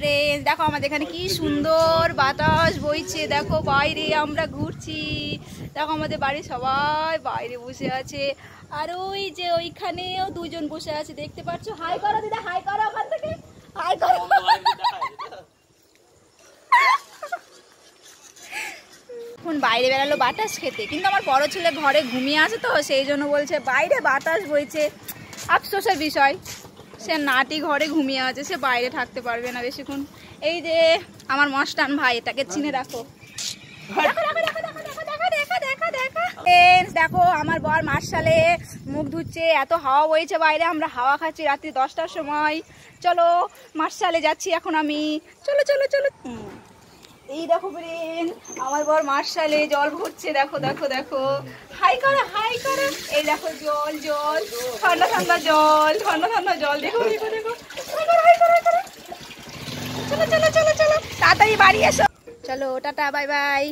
Friends, দেখো আমাদের এখানে কি সুন্দর বাতাস বইছে। দেখো বাইরে আমরা ঘুরছি, দেখো আমাদের বাড়ির সবাই বাইরে বসে আছে, আর ওই যে ওইখানেও দুজন বসে আছে, দেখতে পাচ্ছ। হাই করো দিদা, হাই করো ওখান থেকে, হাই করো। এখন বাইরে বেরালো বাতাস খেতে, কিন্তু আমার বড় ছেলে ঘরে ঘুমিয়ে আছে তো, সেই জন্য বলছে বাইরে বাতাস বইছে। আফসোসের বিষয়, সে নাটি ঘরে ঘুমিয়ে আছে, সে বাইরে থাকতে পারবে না বেশিক্ষণ। এই যে আমার মস্তান ভাই, এটাকে চিনে রাখো। দেখো আমার বর মার্শালে মুখ ধুচ্ছে, এত হাওয়া বইছে বাইরে, আমরা হাওয়া খাচ্ছি রাত্রি 10টার সময়। চলো মার্শালে যাচ্ছি এখন আমি, চলো চলো চলো। এই দেখো ফ্রেন্ড, আমার বর মার্শালে জল ভরছে, দেখো দেখো দেখো। হাই করো, হাই করো। এই দেখো জল জল, ঠান্ডা ঠান্ডা জল, ঠান্ডা ঠান্ডা জল, দেখো দেখো দেখো। হাই করো, হাই করো। চলো চলো চলো চলো, তাড়াতাড়ি বাড়ি এসো। চলো টাটা, বাই বাই।